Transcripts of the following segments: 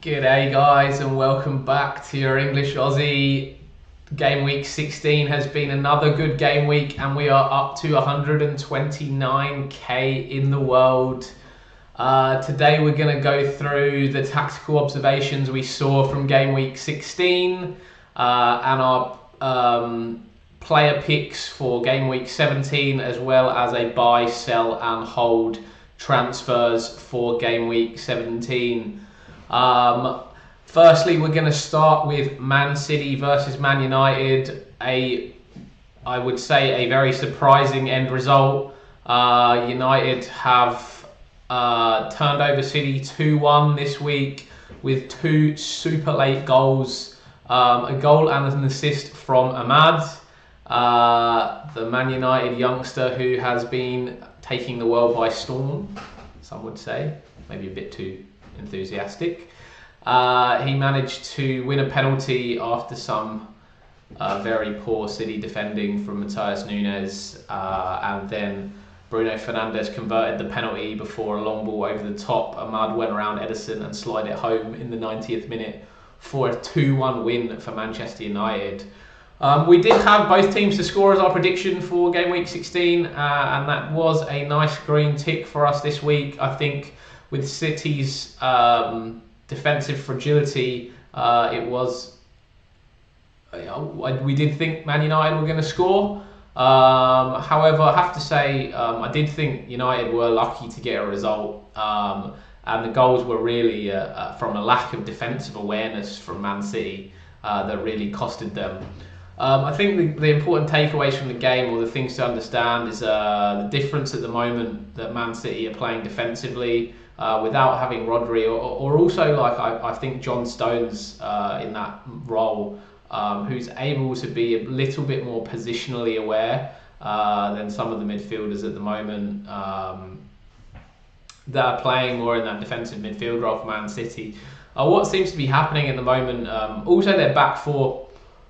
G'day guys and welcome back to your English Aussie. Game week 16 has been another good game week and we are up to 129k in the world. Today we're going to go through the tactical observations we saw from game week 16 and our player picks for game week 17, as well as a buy, sell and hold transfers for game week 17. Firstly, we're going to start with Man City versus Man United. I would say a very surprising end result. United have turned over City 2-1 this week with two super late goals, a goal and an assist from Ahmad, the Man United youngster who has been taking the world by storm, some would say, maybe a bit too enthusiastic. He managed to win a penalty after some very poor City defending from Matheus Nunes, and then Bruno Fernandes converted the penalty before a long ball over the top. Ahmad went around Ederson and slid it home in the 90th minute for a 2-1 win for Manchester United. We did have both teams to score as our prediction for game week 16, and that was a nice green tick for us this week. I think with City's defensive fragility, we did think Man United were going to score. However, I have to say, I did think United were lucky to get a result, and the goals were really from a lack of defensive awareness from Man City that really costed them. I think the important takeaways from the game, or the things to understand, is the difference at the moment that Man City are playing defensively without having Rodri, or also I think John Stones in that role, who's able to be a little bit more positionally aware than some of the midfielders at the moment that are playing more in that defensive midfield role for Man City. What seems to be happening at the moment, also their back four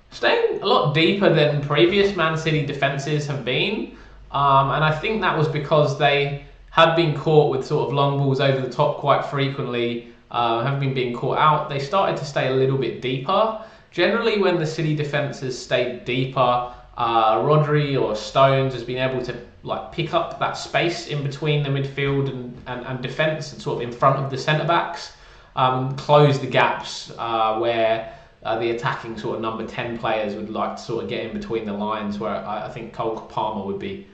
staying a lot deeper than previous Man City defences have been, and I think that was because they had been caught with sort of long balls over the top quite frequently, have been being caught out. They started to stay a little bit deeper. Generally, when the City defence has stayed deeper, Rodri or Stones has been able to pick up that space in between the midfield and defence, and sort of in front of the centre backs, close the gaps where the attacking sort of number 10 players would like to sort of get in between the lines, where I think Cole Palmer would be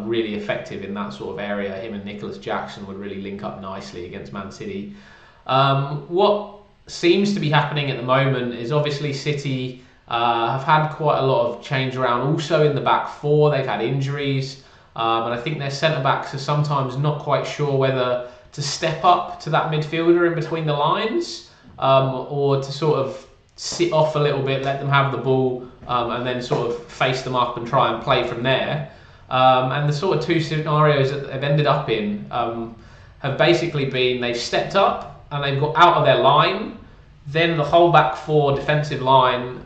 really effective in that sort of area. Him and Nicholas Jackson would really link up nicely against Man City. What seems to be happening at the moment is obviously City have had quite a lot of change around also in the back four. They've had injuries, and I think their centre-backs are sometimes not quite sure whether to step up to that midfielder in between the lines, or to sort of sit off a little bit, let them have the ball, and then sort of face them up and try and play from there. And the sort of two scenarios that they've ended up in have basically been they've stepped up and they've got out of their line, then the whole back four defensive line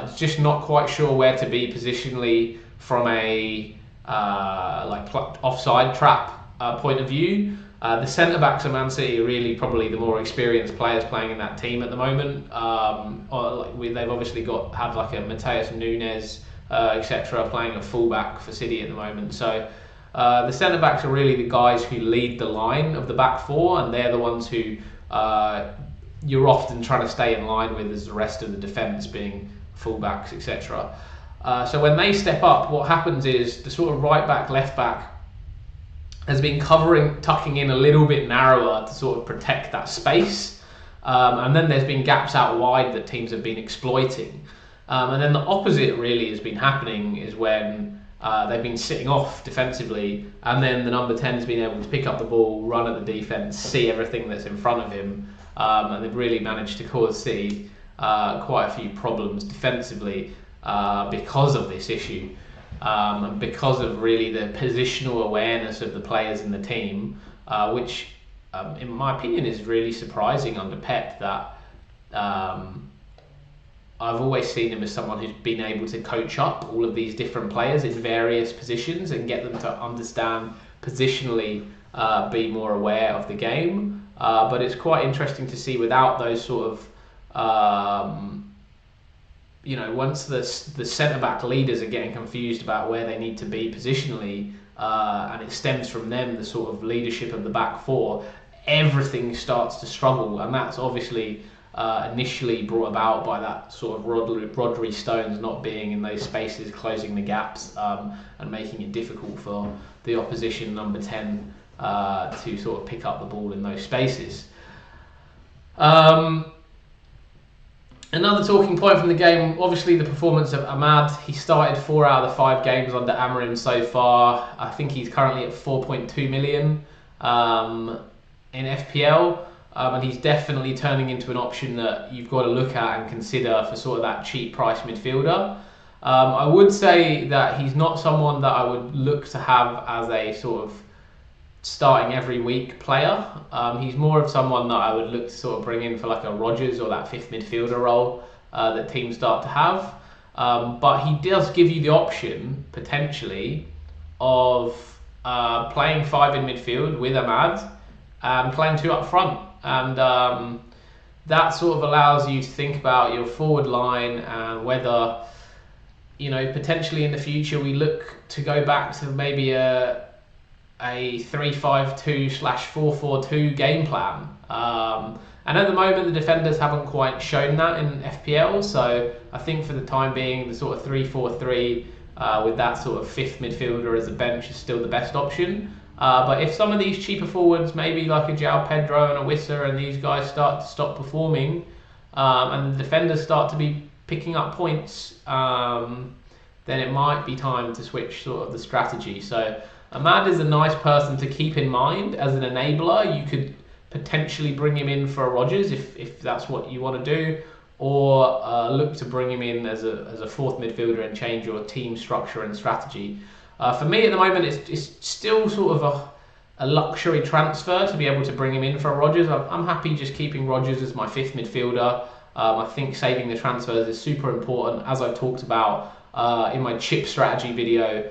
is just not quite sure where to be positionally from a offside trap point of view. The centre-backs of Man City are really probably the more experienced players playing in that team at the moment. They've obviously had like a Matheus Nunes, etc., playing a fullback for City at the moment. So the centre-backs are really the guys who lead the line of the back four, and they're the ones who you're often trying to stay in line with as the rest of the defence, being fullbacks, etc. So when they step up, what happens is the sort of right back, left back has been tucking in a little bit narrower to sort of protect that space, and then there's been gaps out wide that teams have been exploiting, and then the opposite really has been happening is when they've been sitting off defensively, and then the number 10 has been able to pick up the ball, run at the defence, see everything that's in front of him, and they've really managed to cause City quite a few problems defensively because of this issue. And because of really the positional awareness of the players in the team, which in my opinion is really surprising under Pep, that I've always seen him as someone who's been able to coach up all of these different players in various positions and get them to understand positionally, be more aware of the game. but it's quite interesting to see without those sort of once the centre-back leaders are getting confused about where they need to be positionally, and it stems from them, the sort of leadership of the back four, everything starts to struggle, and that's obviously initially brought about by that sort of Rodri Stones not being in those spaces, closing the gaps, and making it difficult for the opposition number 10 to sort of pick up the ball in those spaces. Another talking point from the game, obviously the performance of Ahmad. He started 4 out of the 5 games under Amorim so far. I think he's currently at 4.2 million in FPL, and he's definitely turning into an option that you've got to look at and consider for sort of that cheap price midfielder. I would say that he's not someone that I would look to have as a sort of starting every week player. He's more of someone that I would look to sort of bring in for like a Rodgers or that 5th midfielder role that teams start to have. But he does give you the option, potentially, of playing 5 in midfield with Ahmad and playing 2 up front. And that sort of allows you to think about your forward line and whether, potentially in the future we look to go back to maybe a 3-5-2/4-4-2 game plan. And at the moment, the defenders haven't quite shown that in FPL. So I think for the time being, the sort of 3-4-3 with that sort of 5th midfielder as a bench is still the best option. But if some of these cheaper forwards, maybe like a João Pedro and a Wissa, and these guys start to stop performing, and the defenders start to be picking up points, then it might be time to switch sort of the strategy. So Ahmad is a nice person to keep in mind as an enabler. You could potentially bring him in for a Rodgers if that's what you want to do, or look to bring him in as a 4th midfielder and change your team structure and strategy. For me at the moment, it's still sort of a luxury transfer to be able to bring him in for a Rodgers. I'm happy just keeping Rodgers as my 5th midfielder. I think saving the transfers is super important, as I talked about in my chip strategy video,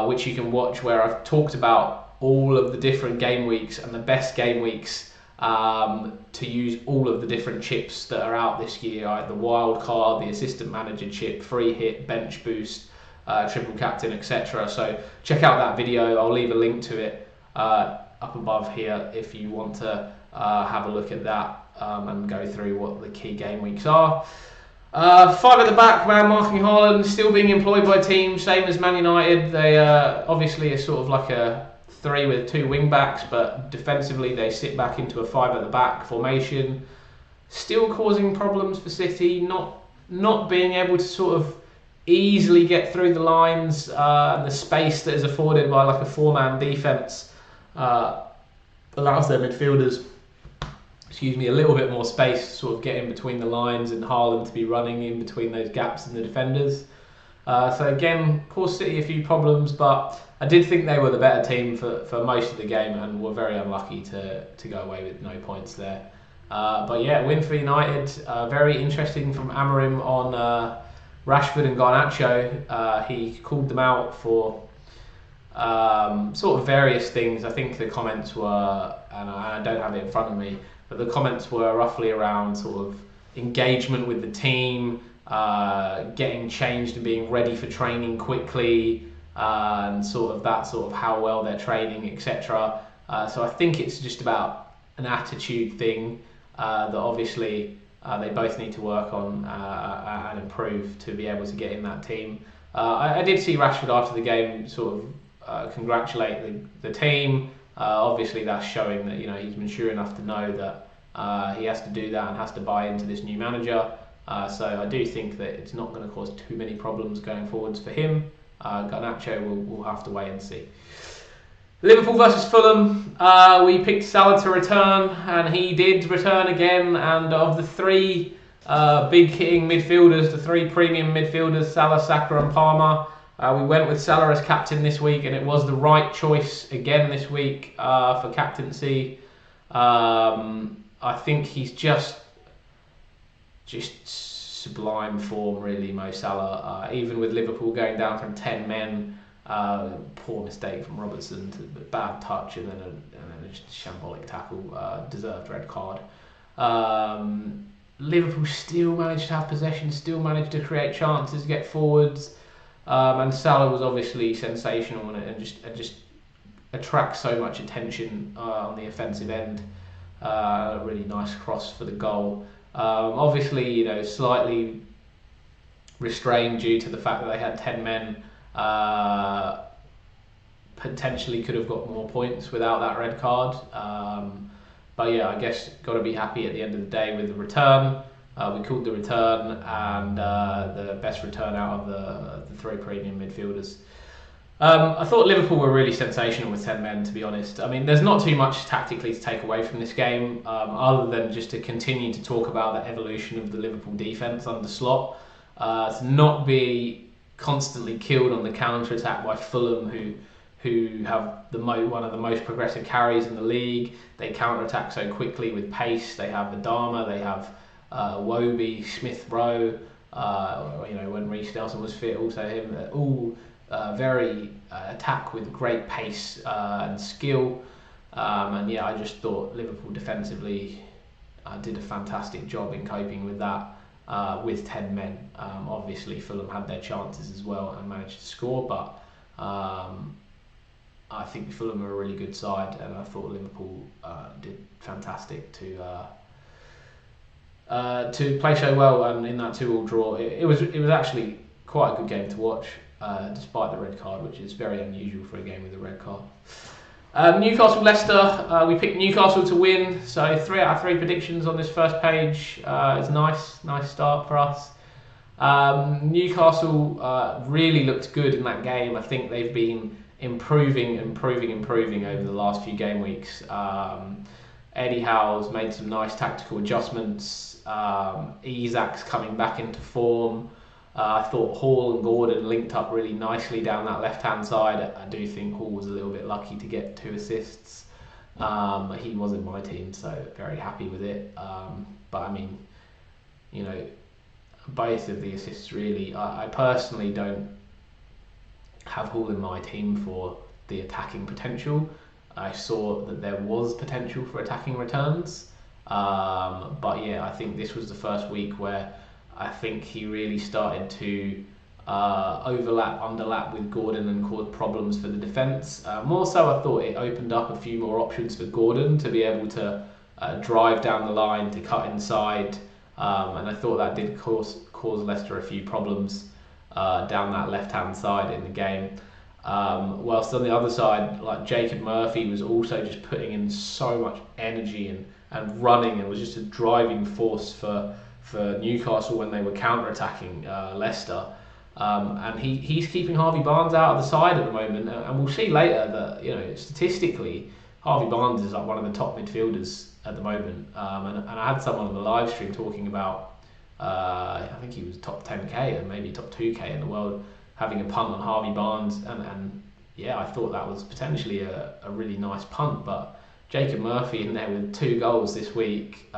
which you can watch, where I've talked about all of the different game weeks and the best game weeks to use all of the different chips that are out this year, like the wildcard, the assistant manager chip, free hit, bench boost, triple captain, etc. So check out that video. I'll leave a link to it up above here if you want to have a look at that and go through what the key game weeks are. 5 at the back, man marking Haaland, still being employed by teams, same as Man United. They obviously are sort of like a 3 with 2 wing backs, but defensively they sit back into a 5 at the back formation. Still causing problems for City, not being able to sort of easily get through the lines, and the space that is afforded by like a 4-man defence allows their midfielders a little bit more space to sort of get in between the lines, and Haaland to be running in between those gaps in the defenders. So again, caused City a few problems, but I did think they were the better team for most of the game and were very unlucky to go away with no points there. But yeah, win for United. Very interesting from Amorim on Rashford and Garnacho. He called them out for sort of various things. I think the comments were, and I don't have it in front of me, but the comments were roughly around sort of engagement with the team, getting changed and being ready for training quickly, and sort of how well they're training, etc. So I think it's just about an attitude thing that obviously they both need to work on and improve to be able to get in that team. I did see Rashford after the game sort of congratulate the team. Obviously that's showing that he's mature enough to know that he has to do that and has to buy into this new manager. So I do think that it's not going to cause too many problems going forwards for him. Garnacho will have to wait and see. Liverpool versus Fulham. We picked Salah to return, and he did return again. And of the 3 big hitting midfielders, the 3 premium midfielders, Salah, Saka and Palmer, we went with Salah as captain this week, and it was the right choice again this week for captaincy. I think he's just sublime form, really, Mo Salah. Even with Liverpool going down from 10 men, Poor mistake from Robertson, bad touch, and then a shambolic tackle, deserved red card. Liverpool still managed to have possession, still managed to create chances, get forwards, and Salah was obviously sensational and just attracts so much attention on the offensive end. A really nice cross for the goal. Obviously, you know, slightly restrained due to the fact that they had 10 men. Potentially could have got more points without that red card. But yeah, I guess got to be happy at the end of the day with the return. We called the return, and the best return out of the 3 premium midfielders. I thought Liverpool were really sensational with 10 men, to be honest. I mean, there's not too much tactically to take away from this game, other than just to continue to talk about the evolution of the Liverpool defence under Slot. To not be constantly killed on the counter-attack by Fulham, who have one of the most progressive carries in the league. They counter-attack so quickly with pace. They have Adama, they have Iwobi, Smith Rowe, you know, when Reece Nelson was fit, also him, all very attack with great pace and skill. And yeah, I just thought Liverpool defensively did a fantastic job in coping with that with 10 men. Obviously, Fulham had their chances as well and managed to score, but I think Fulham are a really good side, and I thought Liverpool did fantastic to play so well. And in that 2-2 draw, it was actually quite a good game to watch, despite the red card, which is very unusual for a game with a red card. Newcastle-Leicester, we picked Newcastle to win, so 3 out of 3 predictions on this first page. It's nice start for us. Newcastle really looked good in that game. I think they've been improving over the last few game weeks. Eddie Howe's made some nice tactical adjustments. Isak's coming back into form. I thought Hall and Gordon linked up really nicely down that left-hand side. I do think Hall was a little bit lucky to get 2 assists. He was in my team, so very happy with it. But I mean, you know, both of the assists really. I personally don't have Hall in my team for the attacking potential. I saw that there was potential for attacking returns. But yeah, I think this was the first week where I think he really started to underlap with Gordon and caused problems for the defence. More so, I thought it opened up a few more options for Gordon to be able to drive down the line, to cut inside, and I thought that did cause Leicester a few problems down that left-hand side in the game. Whilst on the other side, like Jacob Murphy was also just putting in so much energy and running, and was just a driving force for Newcastle when they were counter-attacking Leicester. And he's keeping Harvey Barnes out of the side at the moment, and we'll see later that, you know, statistically Harvey Barnes is like one of the top midfielders at the moment. And I had someone on the live stream talking about, I think he was top 10k and maybe top 2k in the world, having a punt on Harvey Barnes, and yeah, I thought that was potentially a really nice punt. But Jacob Murphy in there with 2 goals this week.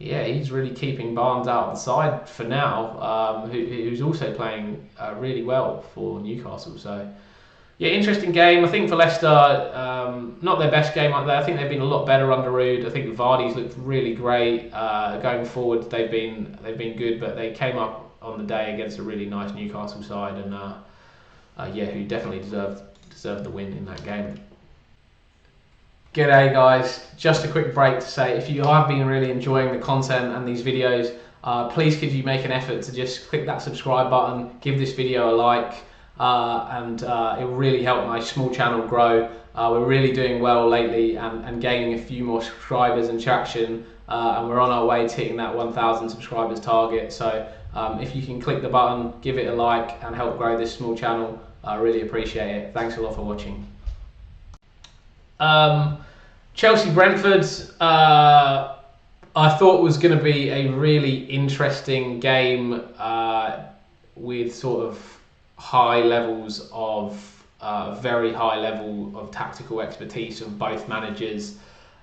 Yeah, he's really keeping Barnes out of the side for now, who's also playing really well for Newcastle. So, yeah, interesting game. I think for Leicester, not their best game up there. I think they've been a lot better under Ruud. I think Vardy's looked really great. Going forward, they've been good, but they came up on the day against a really nice Newcastle side, and yeah, who definitely deserved the win in that game. G'day guys, just a quick break to say, if you have been really enjoying the content and these videos, please could you make an effort to just click that subscribe button, give this video a like, and it will really help my small channel grow. We're really doing well lately and gaining a few more subscribers and traction, and we're on our way to hitting that 1,000 subscribers target. So if you can click the button, give it a like and help grow this small channel, I really appreciate it. Thanks a lot for watching. Chelsea-Brentford, I thought was going to be a really interesting game with sort of high levels of, very high level of tactical expertise of both managers.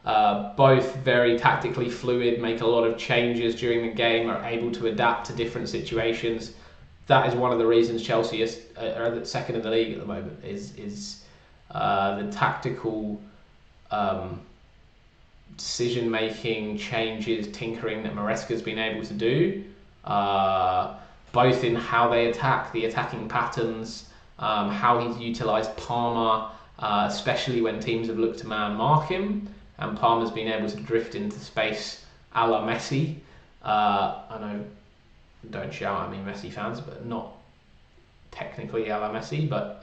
Both very tactically fluid, make a lot of changes during the game, are able to adapt to different situations. that is one of the reasons Chelsea are second in the league at the moment. Is the tactical decision making, changes, tinkering that Maresca's been able to do, both in how they attack, the attacking patterns, how he's utilised Palmer, especially when teams have looked to man mark him, and Palmer's been able to drift into space a la Messi. I know, don't shout at me, Messi fans, but not technically a la Messi, but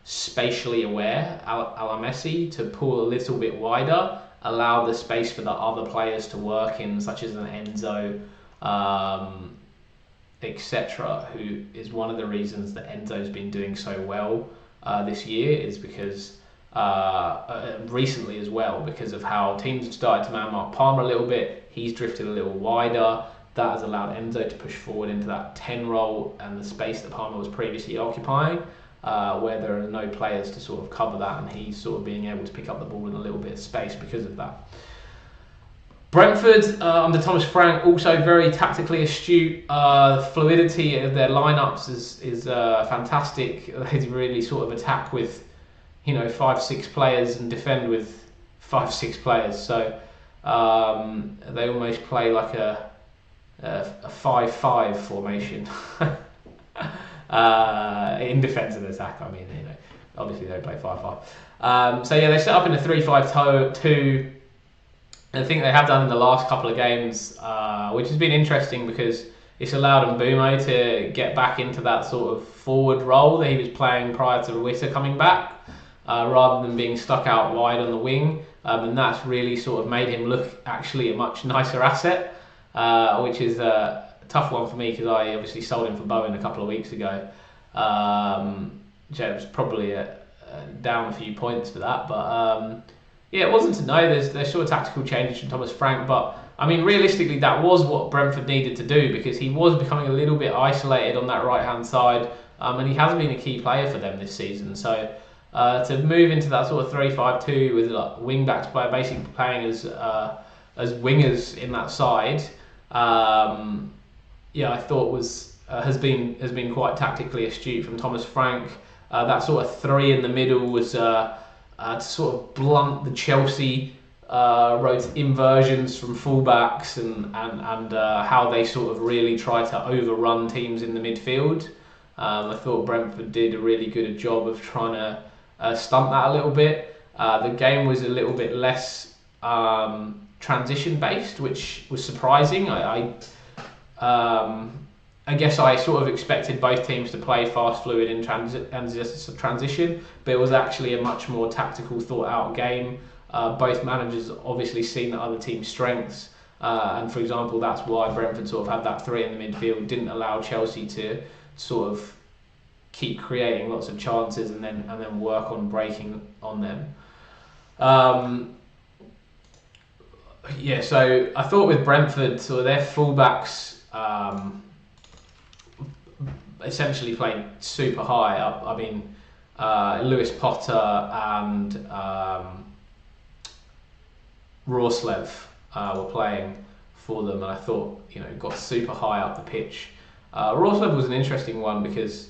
spatially aware a la Messi, to pull a little bit wider, allow the space for the other players to work in, such as an Enzo, etc., who is one of the reasons that Enzo's been doing so well this year, is because recently as well, because of how teams have started to man mark Palmer a little bit. He's drifted a little wider. That has allowed Enzo to push forward into that 10 role and the space that Palmer was previously occupying, where there are no players to sort of cover that, and he's sort of being able to pick up the ball in a little bit of space because of that. Brentford, under Thomas Frank, also very tactically astute. The fluidity of their lineups is fantastic. They really sort of attack with 5-6 players and defend with 5-6 players. So they almost play like a 5-5 formation in defence and attack. I mean, obviously they play 5-5. So yeah, they set up in a 3-5-2. I think they have done in the last couple of games, which has been interesting because it's allowed Mbumo to get back into that sort of forward role that he was playing prior to Witter coming back, rather than being stuck out wide on the wing, and that's really sort of made him look actually a much nicer asset, which is a tough one for me because I obviously sold him for Bowen a couple of weeks ago. So it was probably down a few points for that, but yeah, it wasn't to know. There's sort of tactical changes from Thomas Frank, but I mean, realistically, that was what Brentford needed to do because he was becoming a little bit isolated on that right-hand side, and he hasn't been a key player for them this season. So to move into that sort of 3-5-2 with like wing-backs basically playing as wingers in that side, yeah, I thought has been quite tactically astute from Thomas Frank. That sort of three in the middle was to sort of blunt the Chelsea inversions from fullbacks and how they sort of really try to overrun teams in the midfield. I thought Brentford did a really good job of trying to stunt that a little bit. The game was a little bit less transition based, which was surprising. I guess I sort of expected both teams to play fast, fluid in transition, but it was actually a much more tactical, thought-out game. Both managers obviously seen the other team's strengths, and for example, that's why Brentford sort of had that three in the midfield, didn't allow Chelsea to sort of keep creating lots of chances and then work on breaking on them. Yeah, so I thought with Brentford, sort of their fullbacks essentially played super high up. I mean, Lewis Potter and Roslev were playing for them, and I thought got super high up the pitch. Roslev was an interesting one because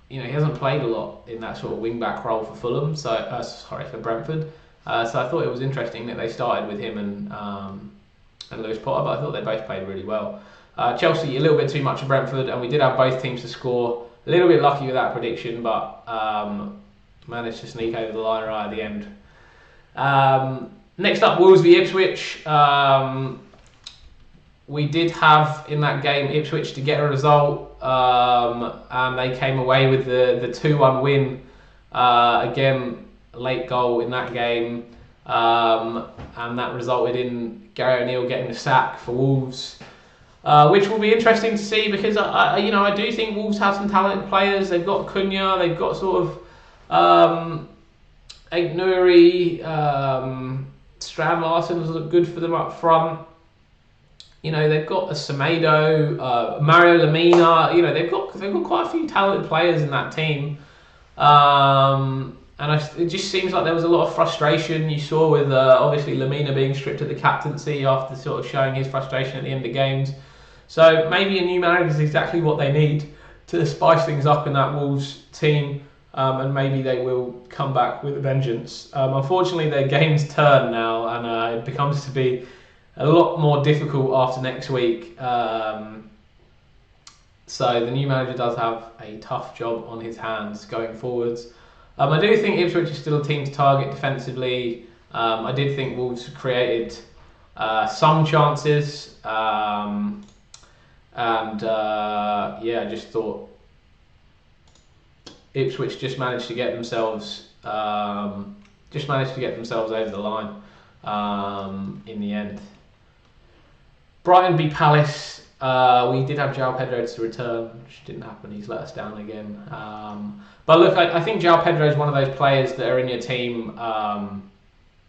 he hasn't played a lot in that sort of wing back role for Fulham, for Brentford. So I thought it was interesting that they started with him and Lewis Potter, but I thought they both played really well. Chelsea, a little bit too much of Brentford, and we did have both teams to score. A little bit lucky with that prediction, but managed to sneak over the line right at the end. Next up, Wolves v Ipswich. We did have in that game Ipswich to get a result, and they came away with the 2-1 win. Again, late goal in that game, and that resulted in Gary O'Neill getting the sack for Wolves, which will be interesting to see because I do think Wolves have some talented players. They've got Cunha, they've got sort of Aït-Nouri, Strand Larsen's look good for them up front. They've got a Semedo, Mario Lemina. They've got quite a few talented players in that team. And it just seems like there was a lot of frustration you saw with obviously Lemina being stripped of the captaincy after sort of showing his frustration at the end of games. So maybe a new manager is exactly what they need to spice things up in that Wolves team, and maybe they will come back with a vengeance. Unfortunately, their game's turned now, and it becomes to be a lot more difficult after next week. So the new manager does have a tough job on his hands going forwards. I do think Ipswich is still a team to target defensively. I did think Wolves created some chances, and I just thought Ipswich just managed to get themselves over the line in the end. Brighton beat Palace. We did have João Pedro to return, which didn't happen. He's let us down again. But look, I think João Pedro is one of those players that are in your team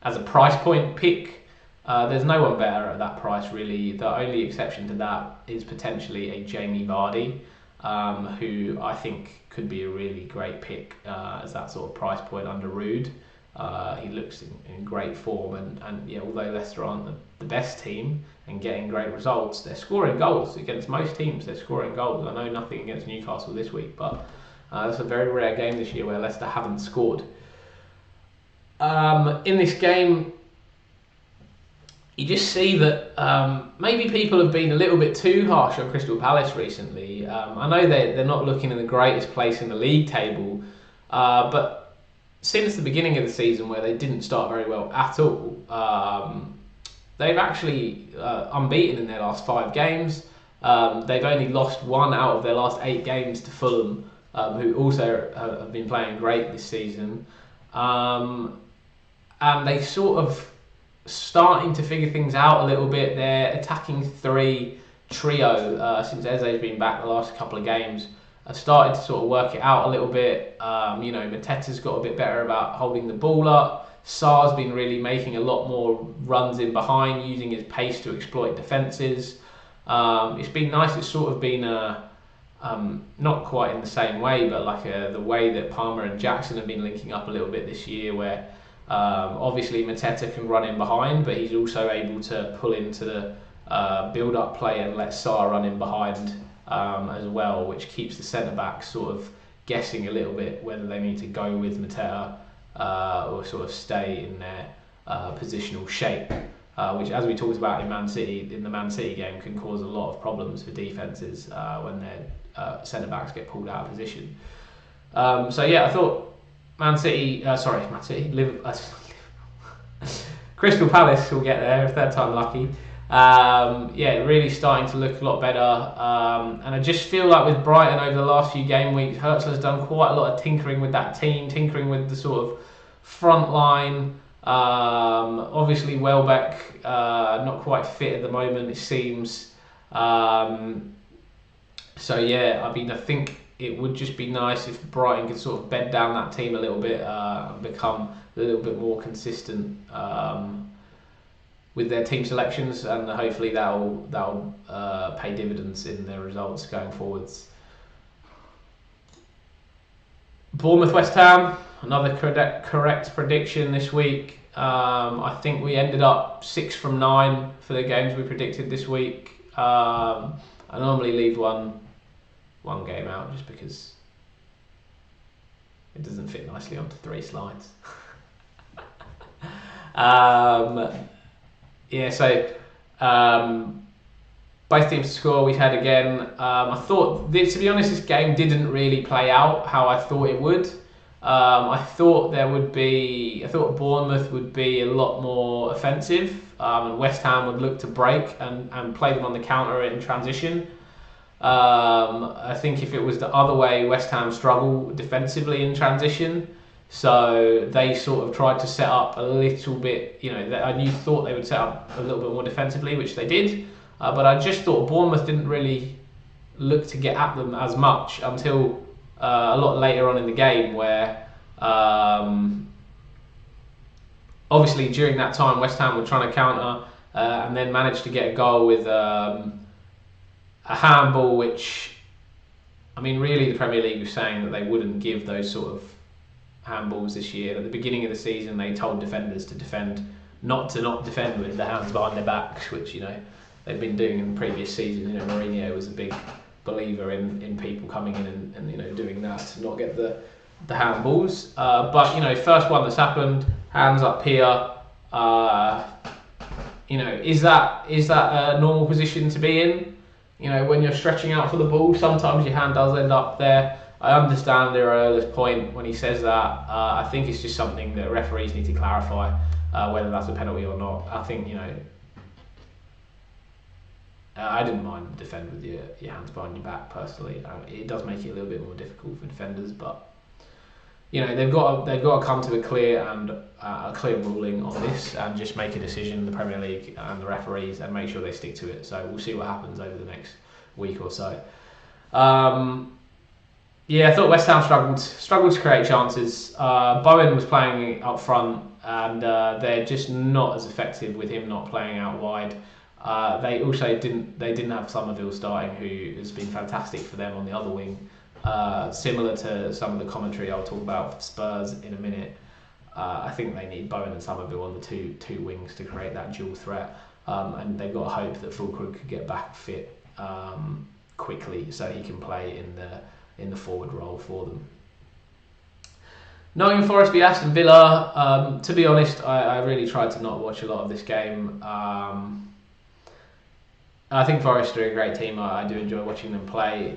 as a price point pick. There's no one better at that price, really. The only exception to that is potentially a Jamie Vardy, who I think could be a really great pick as that sort of price point under Rude. He looks in great form, and yeah, although Leicester aren't the best team and getting great results, they're scoring goals against most teams. They're scoring goals. I know nothing against Newcastle this week, but it's a very rare game this year where Leicester haven't scored. In this game, you just see that maybe people have been a little bit too harsh on Crystal Palace recently. I know they're not looking in the greatest place in the league table, but since the beginning of the season, where they didn't start very well at all, they've actually unbeaten in their last 5 games. They've only lost 1 out of their last 8 games to Fulham, who also have been playing great this season. And they sort of starting to figure things out a little bit. Their attacking 3 trio, since Eze's been back the last couple of games, have started to sort of work it out a little bit. Mateta's got a bit better about holding the ball up. Sarr's been really making a lot more runs in behind, using his pace to exploit defences. It's been nice. It's sort of been not quite in the same way, but like the way that Palmer and Jackson have been linking up a little bit this year, where obviously Mateta can run in behind, but he's also able to pull into the build-up play and let Sarr run in behind as well, which keeps the centre-backs sort of guessing a little bit whether they need to go with Mateta or sort of stay in their positional shape, which, as we talked about in the Man City game, can cause a lot of problems for defences when their centre-backs get pulled out of position. I thought Crystal Palace will get there if they're time lucky. Really starting to look a lot better. And I just feel like with Brighton over the last few game weeks, Hertzler's done quite a lot of tinkering with that team, tinkering with the sort of front line. Obviously Welbeck not quite fit at the moment, it seems. I think it would just be nice if Brighton could sort of bed down that team a little bit and become a little bit more consistent with their team selections, and hopefully that'll pay dividends in their results going forwards. Bournemouth West Ham, another correct prediction this week. I think we ended up 6 from 9 for the games we predicted this week. I normally leave one game out just because it doesn't fit nicely onto 3 slides. Both teams to score. We had again. I thought, to be honest, this game didn't really play out how I thought it would. I thought Bournemouth would be a lot more offensive, and West Ham would look to break and play them on the counter in transition. I think if it was the other way, West Ham struggle defensively in transition. So they sort of tried to set up a little bit, I thought they would set up a little bit more defensively, which they did. But I just thought Bournemouth didn't really look to get at them as much until a lot later on in the game, where obviously during that time West Ham were trying to counter and then managed to get a goal with a handball, which, really the Premier League was saying that they wouldn't give those sort of handballs this year. At the beginning of the season, they told defenders to not defend with their hands behind their backs, which they've been doing in previous seasons. You know, Mourinho was a big believer in people coming in and you know, doing that to not get the handballs. But you know, first one that's happened, hands up here. You know, is that a normal position to be in? You know, when you're stretching out for the ball, sometimes your hand does end up there. I understand Iraola's point when he says that. I think it's just something that referees need to clarify whether that's a penalty or not. I think, you know, I didn't mind defend with your hands behind your back personally. It does make it a little bit more difficult for defenders, but you know, they've got to come to a clear ruling on this and just make a decision, the Premier League and the referees, and make sure they stick to it. So we'll see what happens over the next week or so. Yeah, I thought West Ham struggled to create chances. Bowen was playing up front, and they're just not as effective with him not playing out wide. They also didn't have Somerville starting, who has been fantastic for them on the other wing. Similar to some of the commentary I'll talk about for Spurs in a minute. I think they need Bowen and Somerville on the two wings to create that dual threat, and they've got to hope that Fulkrug could get back fit quickly so he can play in the forward role for them. Nottingham Forest v Aston Villa. To be honest, I really tried to not watch a lot of this game. I think Forest are a great team. I do enjoy watching them play.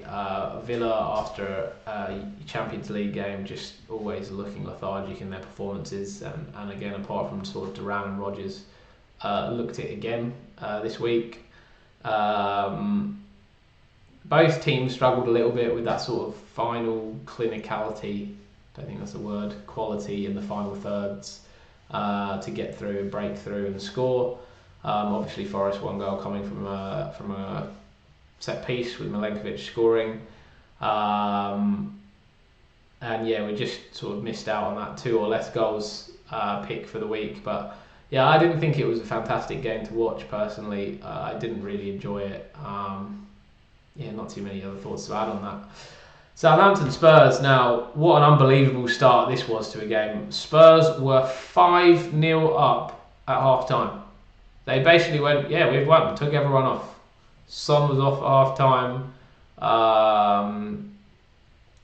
Villa, after a Champions League game, just always looking lethargic in their performances. And again, apart from sort of Duran and Rodgers, looked it again this week. Both teams struggled a little bit with that sort of final clinicality, I don't think that's a word, quality in the final thirds to get through and break through and score. Obviously, Forest one goal coming from a set piece with Milenkovic scoring, and yeah, we just sort of missed out on that 2 or less goals pick for the week. But yeah, I didn't think it was a fantastic game to watch personally. I didn't really enjoy it. Yeah, not too many other thoughts to add on that. Southampton Spurs. Now, what an unbelievable start this was to a game. Spurs were 5-0 up at half time. They basically went, yeah, we've won, took everyone off. Son was off at half time,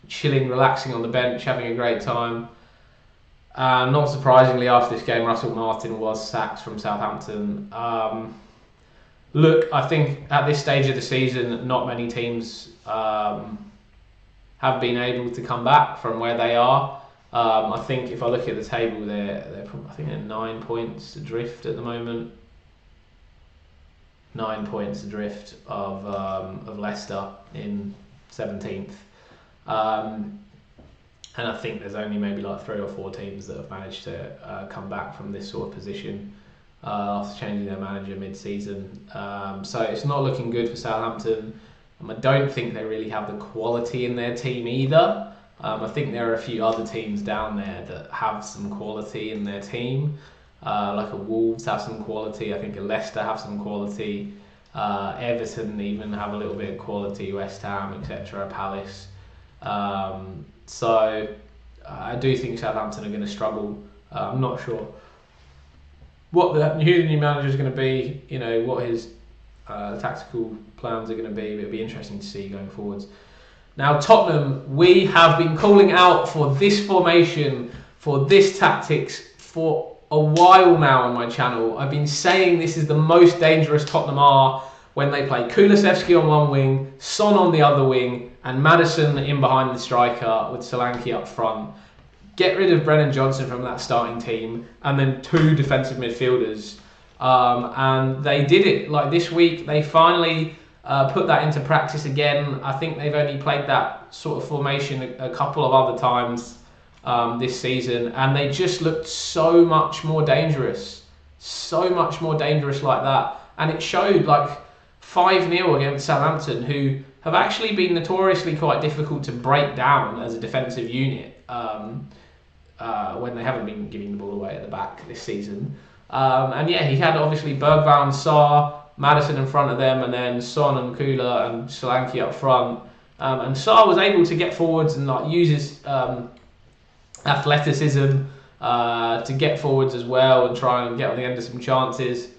chilling, relaxing on the bench, having a great time. Not surprisingly, after this game, Russell Martin was sacked from Southampton. Look, I think at this stage of the season, not many teams have been able to come back from where they are. I think if I look at the table, they're 9 points adrift at the moment. 9 points adrift of Leicester in 17th. And I think there's only maybe like 3 or 4 teams that have managed to come back from this sort of position after changing their manager mid-season. So it's not looking good for Southampton. I don't think they really have the quality in their team either. I think there are a few other teams down there that have some quality in their team. Like a Wolves have some quality. I think a Leicester have some quality. Everton even have a little bit of quality. West Ham, etc. Palace. So I do think Southampton are going to struggle. I'm not sure who the new manager is going to be. You know what his tactical plans are going to be. It'll be interesting to see going forwards. Now Tottenham, we have been calling out for this formation, for this tactics for a while now on my channel. I've been saying this is the most dangerous Tottenham are when they play Kulusevski on one wing, Son on the other wing, and Maddison in behind the striker with Solanke up front. Get rid of Brennan Johnson from that starting team, and then 2 defensive midfielders. And they did it. Like this week, they finally put that into practice again. I think they've only played that sort of formation a couple of other times this season, and they just looked so much more dangerous like that. And it showed, like 5-0 against Southampton, who have actually been notoriously quite difficult to break down as a defensive unit when they haven't been giving the ball away at the back this season. And yeah, he had obviously Bergvall and Sarr, Maddison in front of them, and then Son and Kula and Solanke up front. And Sarr was able to get forwards and like use his athleticism to get forwards as well and try and get on the end of some chances.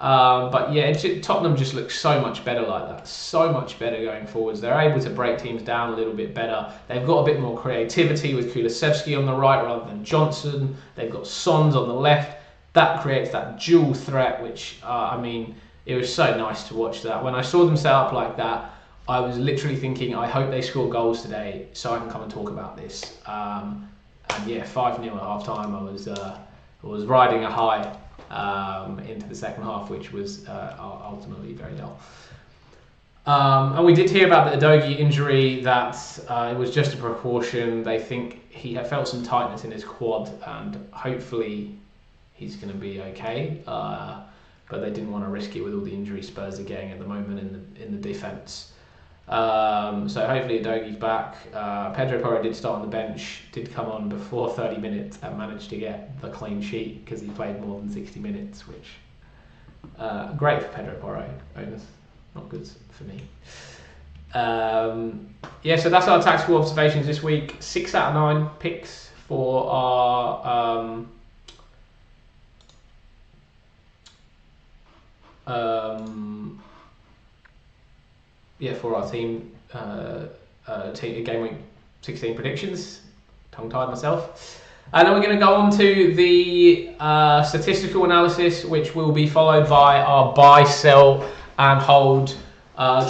But yeah, Tottenham just looks so much better like that. So much better going forwards. They're able to break teams down a little bit better. They've got a bit more creativity with Kulusevski on the right rather than Johnson. They've got Sons on the left. That creates that dual threat, which, I mean, it was so nice to watch that. When I saw them set up like that, I was literally thinking, I hope they score goals today so I can come and talk about this. And yeah, 5-0 at half time. I was riding a high into the second half, which was ultimately very dull. And we did hear about the Udogie injury, that it was just a precaution. They think he had felt some tightness in his quad, and hopefully he's going to be okay. But they didn't want to risk it with all the injuries Spurs are getting at the moment in the defence. So hopefully Udogie's back. Pedro Porro did start on the bench, did come on before 30 minutes and managed to get the clean sheet because he played more than 60 minutes, which great for Pedro Porro. Owners, not good for me. Yeah, so that's our tactical observations this week. 6 out of 9 picks for our for our team game week 16 predictions. Tongue-tied myself. And then we're going to go on to the statistical analysis, which will be followed by our buy, sell, and hold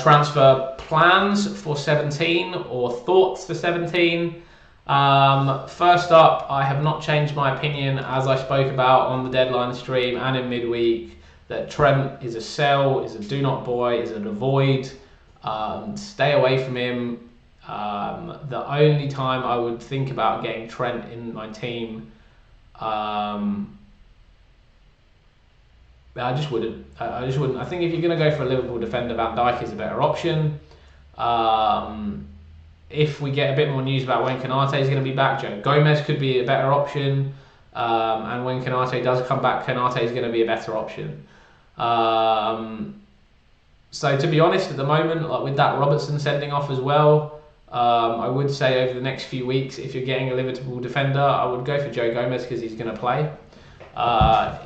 transfer plans for 17, or thoughts for 17. First up, I have not changed my opinion, as I spoke about on the deadline stream and in midweek, that Trent is a sell, is a do not buy, is an avoid. Stay away from him. The only time I would think about getting Trent in my team, I just wouldn't. I just wouldn't. I think if you're going to go for a Liverpool defender, Van Dijk is a better option. If we get a bit more news about when Konate is going to be back, Joe Gomez could be a better option. And when Konate does come back, Konate is going to be a better option. So to be honest, at the moment, like with that Robertson sending off as well, I would say over the next few weeks, if you're getting a Liverpool defender, I would go for Joe Gomez because he's going to play. I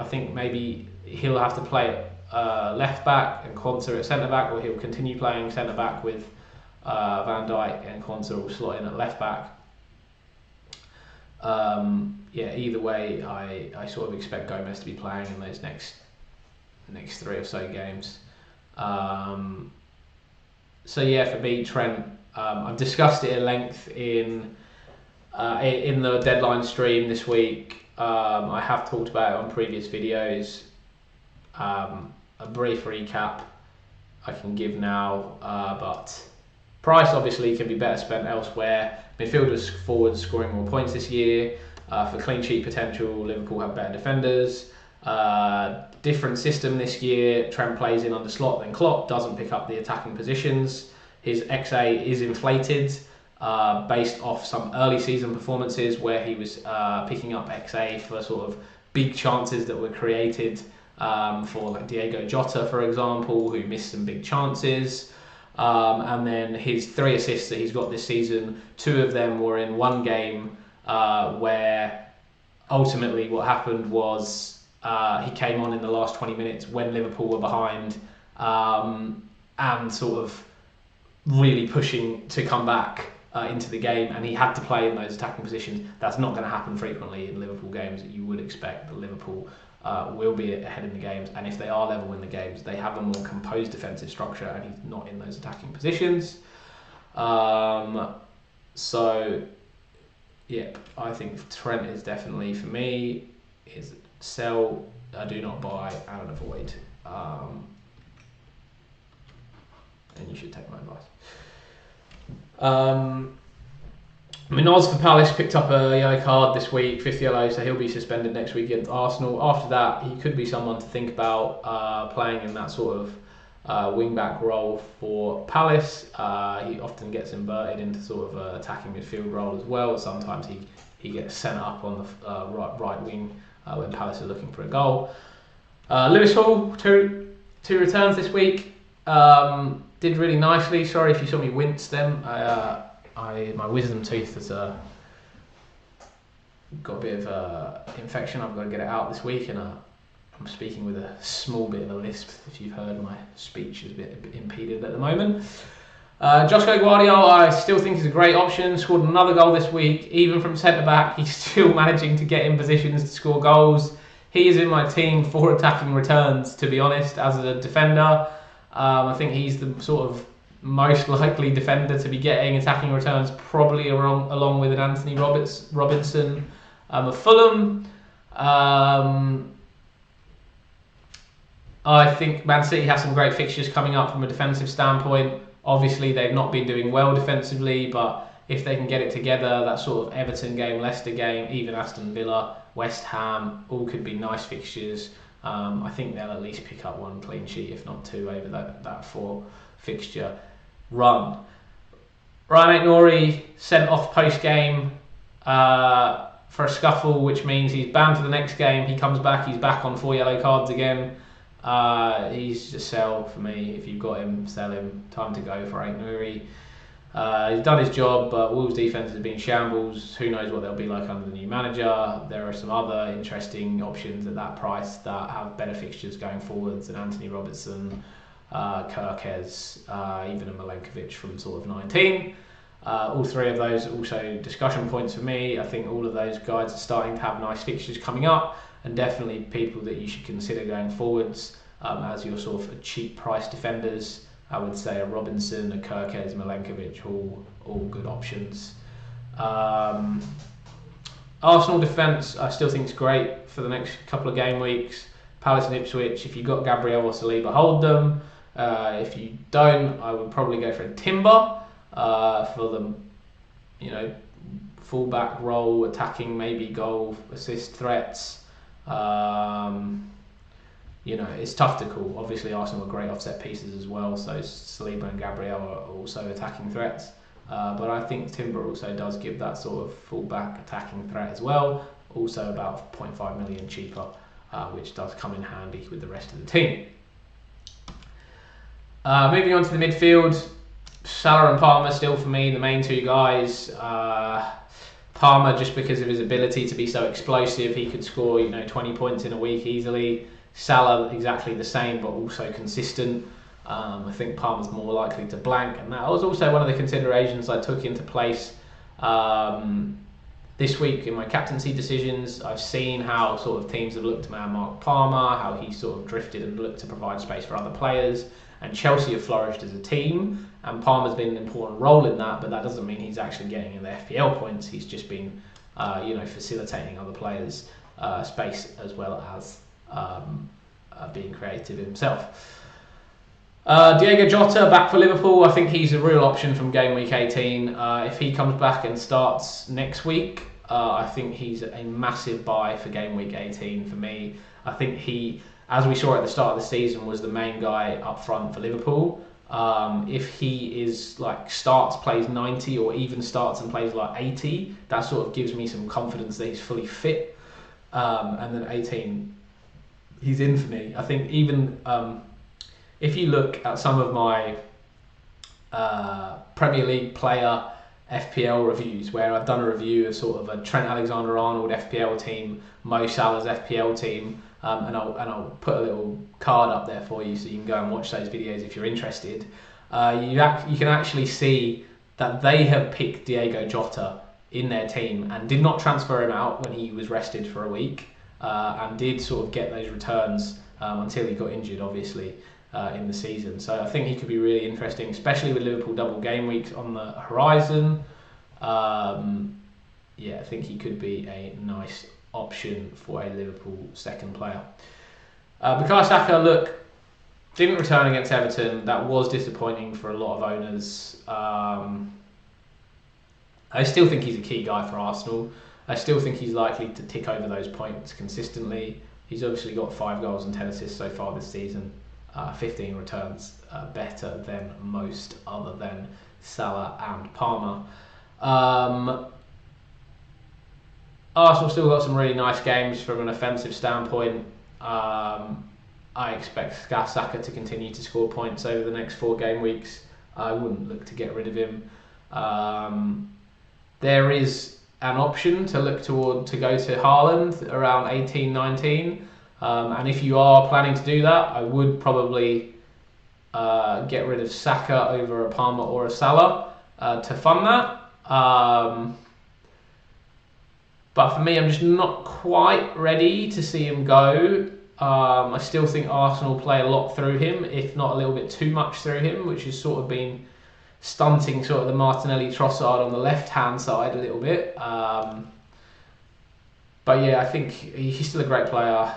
think maybe he'll have to play left back and Quansah at centre back, or he'll continue playing centre back with Van Dijk, and Quansah will slot in at left back. Either way, I sort of expect Gomez to be playing in those next 3 or so games. So yeah, for me, Trent, I've discussed it at length in the deadline stream this week. I have talked about it on previous videos. A brief recap I can give now, but price obviously can be better spent elsewhere. Midfielders, forwards scoring more points this year. For clean sheet potential, Liverpool have better defenders. Different system this year. Trent plays in under slot, then Klopp doesn't pick up the attacking positions. His XA is inflated based off some early season performances where he was picking up XA for sort of big chances that were created for like Diego Jota, for example, who missed some big chances. And then his 3 assists that he's got this season, 2 of them were in one game where ultimately what happened was he came on in the last 20 minutes when Liverpool were behind and sort of really pushing to come back into the game, and he had to play in those attacking positions. That's not going to happen frequently in Liverpool games. You would expect that Liverpool will be ahead in the games, and if they are level in the games, they have a more composed defensive structure, and he's not in those attacking positions. So, yeah, I think Trent is definitely, for me, is sell, I do not buy, and an avoid. And you should take my advice. Minoz for Palace picked up a yellow card this week, 5th yellow, so he'll be suspended next week against Arsenal. After that, he could be someone to think about playing in that sort of wing-back role for Palace. He often gets inverted into sort of an attacking midfield role as well. Sometimes he gets sent up on the right wing when Palace are looking for a goal. Lewis Hall, two returns this week. Did really nicely. Sorry if you saw me wince then. My wisdom tooth has got a bit of infection. I've got to get it out this week, and I'm speaking with a small bit of a lisp. If you've heard, my speech is a bit impeded at the moment. Joshua Guardiola, I still think he's a great option. Scored another goal this week, even from centre back. He's still managing to get in positions to score goals. He is in my team for attacking returns, to be honest, as a defender. I think he's the sort of most likely defender to be getting attacking returns, probably along with an Anthony Robinson of Fulham. I think Man City has some great fixtures coming up from a defensive standpoint. Obviously, they've not been doing well defensively, but if they can get it together, that sort of Everton game, Leicester game, even Aston Villa, West Ham, all could be nice fixtures. I think they'll at least pick up one clean sheet, if not two, over that 4 fixture run. Ryan Aït-Nouri sent off post-game for a scuffle, which means he's banned for the next game. He comes back, he's back on 4 yellow cards again. He's just sell for me. If you've got him, sell him. Time to go for Aït-Nouri. He's done his job, but Wolves' defence has been shambles. Who knows what they'll be like under the new manager. There are some other interesting options at that price that have better fixtures going forwards than Anthony Robertson, Kirkez, even a Milenkovic from sort of 19. All 3 of those are also discussion points for me. I think all of those guys are starting to have nice fixtures coming up, and definitely people that you should consider going forwards as your sort of cheap price defenders. I would say a Robinson, a Kirkez, Milenkovic, all good options. Arsenal defence, I still think is great for the next couple of game weeks. Palace and Ipswich, if you've got Gabriel or Saliba, hold them. If you don't, I would probably go for a Timber for the, full-back role, attacking, maybe goal, assist threats. It's tough to call. Obviously, Arsenal are great offset pieces as well, so Saliba and Gabriel are also attacking threats. But I think Timber also does give that sort of full-back attacking threat as well. Also about 0.5 million cheaper, which does come in handy with the rest of the team. Moving on to the midfield, Salah and Palmer still for me the main 2 guys. Palmer, just because of his ability to be so explosive, he could score 20 points in a week easily. Salah exactly the same, but also consistent. I think Palmer's more likely to blank, and that was also one of the considerations I took into place this week in my captaincy decisions. I've seen how sort of teams have looked to Mark Palmer, how he sort of drifted and looked to provide space for other players, and Chelsea have flourished as a team, and Palmer's been an important role in that, but that doesn't mean he's actually getting in the FPL points. He's just been facilitating other players space as well as being creative himself. Diego Jota back for Liverpool. I think he's a real option from game week 18. If he comes back and starts next week, I think he's a massive buy for game week 18 for me. I think he, as we saw at the start of the season, was the main guy up front for Liverpool. If he is plays 90 or even starts and plays 80, that sort of gives me some confidence that he's fully fit. And then 18, he's in for me. I think even if you look at some of my Premier League player FPL reviews, where I've done a review of sort of a Trent Alexander-Arnold FPL team, Mo Salah's FPL team, and I'll put a little card up there for you so you can go and watch those videos if you're interested. You can actually see that they have picked Diego Jota in their team and did not transfer him out when he was rested for a week, and did sort of get those returns until he got injured, obviously, in the season. So I think he could be really interesting, especially with Liverpool double game weeks on the horizon. I think he could be a nice option for a Liverpool second player. Bukayo Saka, didn't return against Everton. That was disappointing for a lot of owners. I still think he's a key guy for Arsenal. I still think he's likely to tick over those points consistently. He's obviously got 5 goals and 10 assists so far this season. 15 returns, better than most other than Salah and Palmer. Arsenal still got some really nice games from an offensive standpoint. I expect Saka to continue to score points over the next 4 game weeks. I wouldn't look to get rid of him. There is an option to look toward to go to Haaland around 18-19. And if you are planning to do that, I would probably get rid of Saka over a Palmer or a Salah to fund that. But for me, I'm just not quite ready to see him go. I still think Arsenal play a lot through him, if not a little bit too much through him, which has sort of been stunting sort of the Martinelli Trossard on the left-hand side a little bit. But yeah, I think he's still a great player.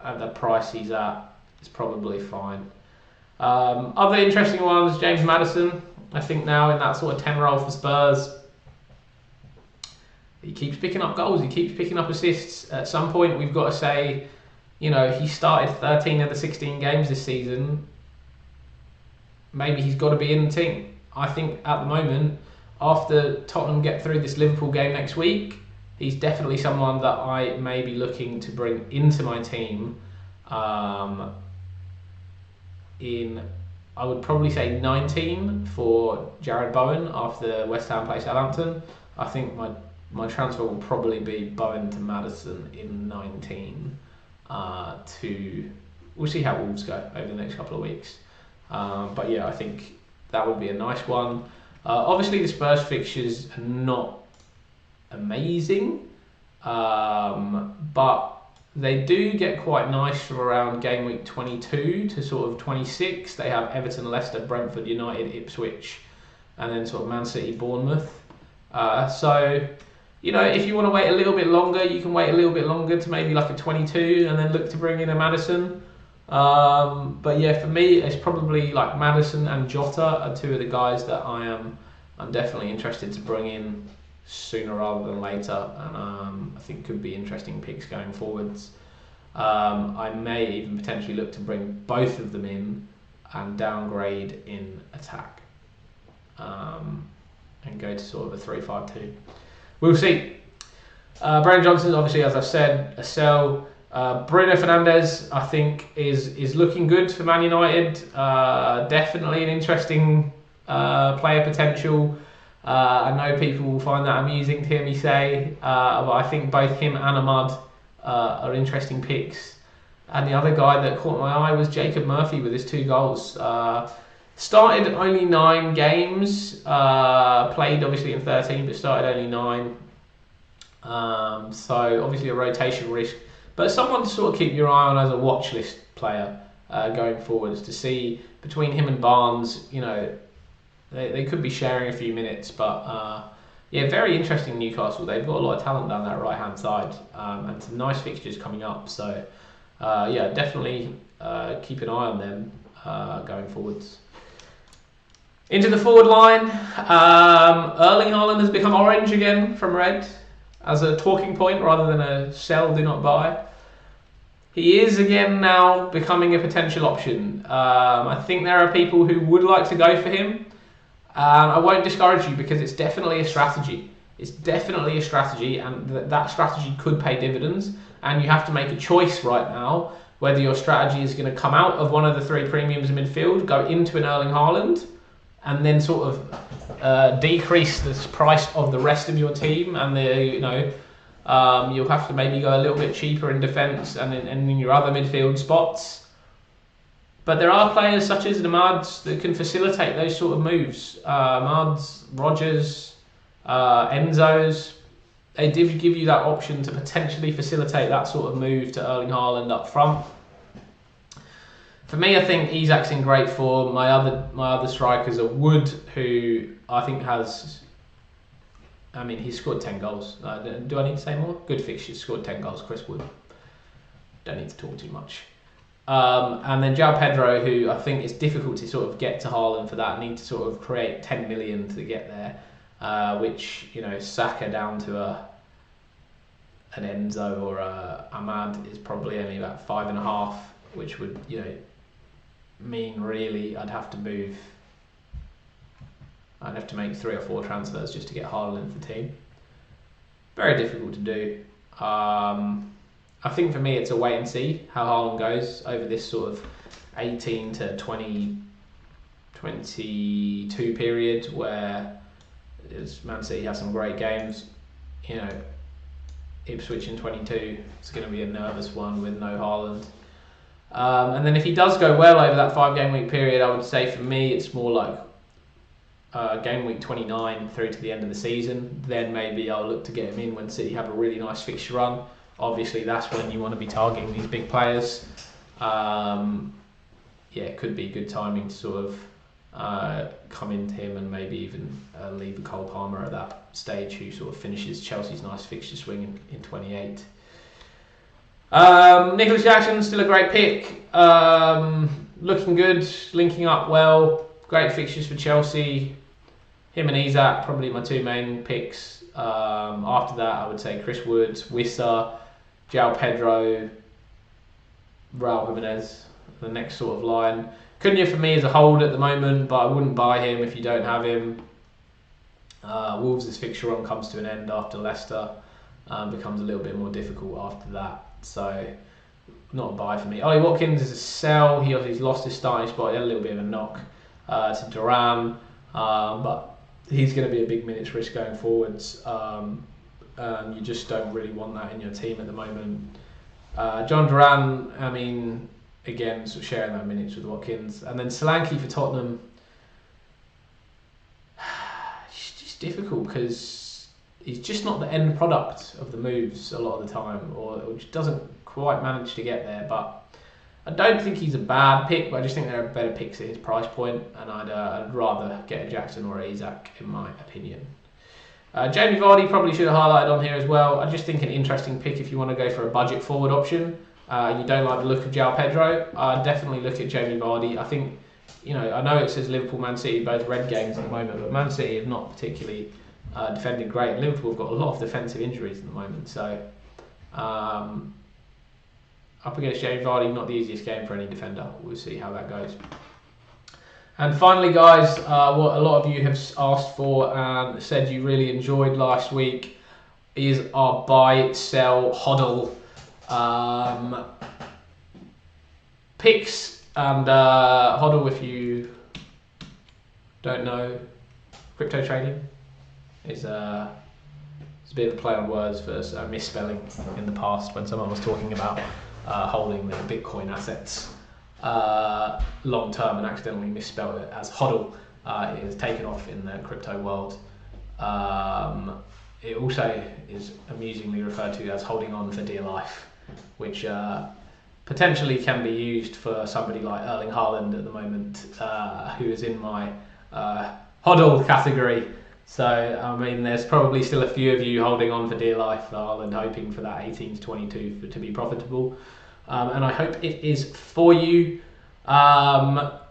At the price he's at, it's probably fine. Other interesting ones, James Maddison. I think now in that sort of 10 role for Spurs, he keeps picking up goals, he keeps picking up assists. At some point, we've got to say, you know, he started 13 of the 16 games this season. Maybe he's got to be in the team. I think at the moment, after Tottenham get through this Liverpool game next week, he's definitely someone that I may be looking to bring into my team. I would probably say 19 for Jared Bowen after West Ham play Southampton. I think my transfer will probably be Bowen to Maddison in 19. We'll see how Wolves go over the next couple of weeks. But yeah, I think that would be a nice one. Obviously, the Spurs fixtures are not amazing, but they do get quite nice from around game week 22 to sort of 26. They have Everton, Leicester, Brentford, United, Ipswich, and then sort of Man City, Bournemouth. So, you know, if you want to wait a little bit longer, you can wait a little bit longer to maybe like a 22 and then look to bring in a Maddison. But yeah, for me, it's probably like Maddison and Jota are two of the guys that I'm definitely interested to bring in sooner rather than later, and I think could be interesting picks going forwards. I may even potentially look to bring both of them in and downgrade in attack, and go to sort of a 3-5-2. We'll see. Brennan Johnson, obviously, as I've said, a sell. Bruno Fernandes, I think, is looking good for Man United. Definitely an interesting player potential. I know people will find that amusing to hear me say, but I think both him and Ahmad are interesting picks. And the other guy that caught my eye was Jacob Murphy with his 2 goals. Started only 9 games, played obviously in 13, but started only 9. So obviously a rotation risk, but someone to sort of keep your eye on as a watch list player going forwards, to see between him and Barnes, you know, they could be sharing a few minutes, but yeah, very interesting Newcastle. They've got a lot of talent down that right hand side, and some nice fixtures coming up. So yeah, definitely keep an eye on them going forwards. Into the forward line, Erling Haaland has become orange again from red as a talking point rather than a sell, do not buy. He is again now becoming a potential option. I think there are people who would like to go for him. I won't discourage you, because it's definitely a strategy. It's definitely a strategy, and that strategy could pay dividends. And you have to make a choice right now whether your strategy is going to come out of one of the 3 premiums in midfield, go into an Erling Haaland, and then sort of decrease the price of the rest of your team, and you'll have to maybe go a little bit cheaper in defence and in your other midfield spots. But there are players such as Ahmad's that can facilitate those sort of moves. Ahmad's, Rodgers, Enzo's, they did give you that option to potentially facilitate that sort of move to Erling Haaland up front. For me, I think Isak's in great form. My other strikers are Wood, who I think has... I mean, he's scored 10 goals. Do I need to say more? Good fixtures, scored 10 goals, Chris Wood. Don't need to talk too much. And then João Pedro, who I think it's difficult to sort of get to Haaland for that. Need to sort of create 10 million to get there, which, you know, Saka down to an Enzo or a Ahmad is probably only about 5.5, which would, you know, mean really I'd have to make 3 or 4 transfers just to get Haaland into the team. Very difficult to do. I think for me it's a wait and see how Haaland goes over this sort of 18 to 22 period, where Man City has some great games. You know, Ipswich in 22. It's going to be a nervous one with no Haaland. And then if he does go well over that 5-game week period, I would say for me it's more like game week 29 through to the end of the season. Then maybe I'll look to get him in when City have a really nice fixture run. Obviously that's when you want to be targeting these big players. It could be good timing to sort of come into him and maybe even leave a Cole Palmer at that stage, who sort of finishes Chelsea's nice fixture swing in 28. Nicholas Jackson, still a great pick. Looking good, linking up well. Great fixtures for Chelsea. Him and Isak, probably my two main picks. After that, I would say Chris Woods, Wissa, João Pedro, Raul Jimenez, the next sort of line. Cunha for me is a hold at the moment, but I wouldn't buy him if you don't have him. Wolves' fixture run comes to an end after Leicester. Becomes a little bit more difficult after that. So, not a buy for me. Ollie Watkins is a sell. He's lost his starting spot. He had a little bit of a knock to Duran. But he's going to be a big minutes risk going forwards. You just don't really want that in your team at the moment. John Duran, I mean, again, sort of sharing that minutes with Watkins. And then Solanke for Tottenham. It's just difficult because he's just not the end product of the moves a lot of the time, or just doesn't quite manage to get there. But I don't think he's a bad pick, but I just think there are better picks at his price point, and I'd rather get a Jackson or a Isak, in my opinion. Jamie Vardy probably should have highlighted on here as well. I just think an interesting pick if you want to go for a budget forward option. You don't like the look of João Pedro. I'd definitely look at Jamie Vardy. I think, I know it says Liverpool, Man City, both red games at the moment, but Man City have not particularly defended great. Liverpool have got a lot of defensive injuries at the moment, so up against Jamie Vardy, not the easiest game for any defender. We'll see how that goes. And finally, guys, what a lot of you have asked for and said you really enjoyed last week is our buy, sell, HODL picks. And HODL, if you don't know, crypto trading is a bit of a play on words for a misspelling in the past when someone was talking about holding their Bitcoin assets long term and accidentally misspelled it as HODL. It is taken off in the crypto world. It also is amusingly referred to as holding on for dear life, which potentially can be used for somebody like Erling Haaland at the moment, who is in my HODL category. So, I mean, there's probably still a few of you holding on for dear life for Haaland, hoping for that 18 to 22 to be profitable. And I hope it is for you. Got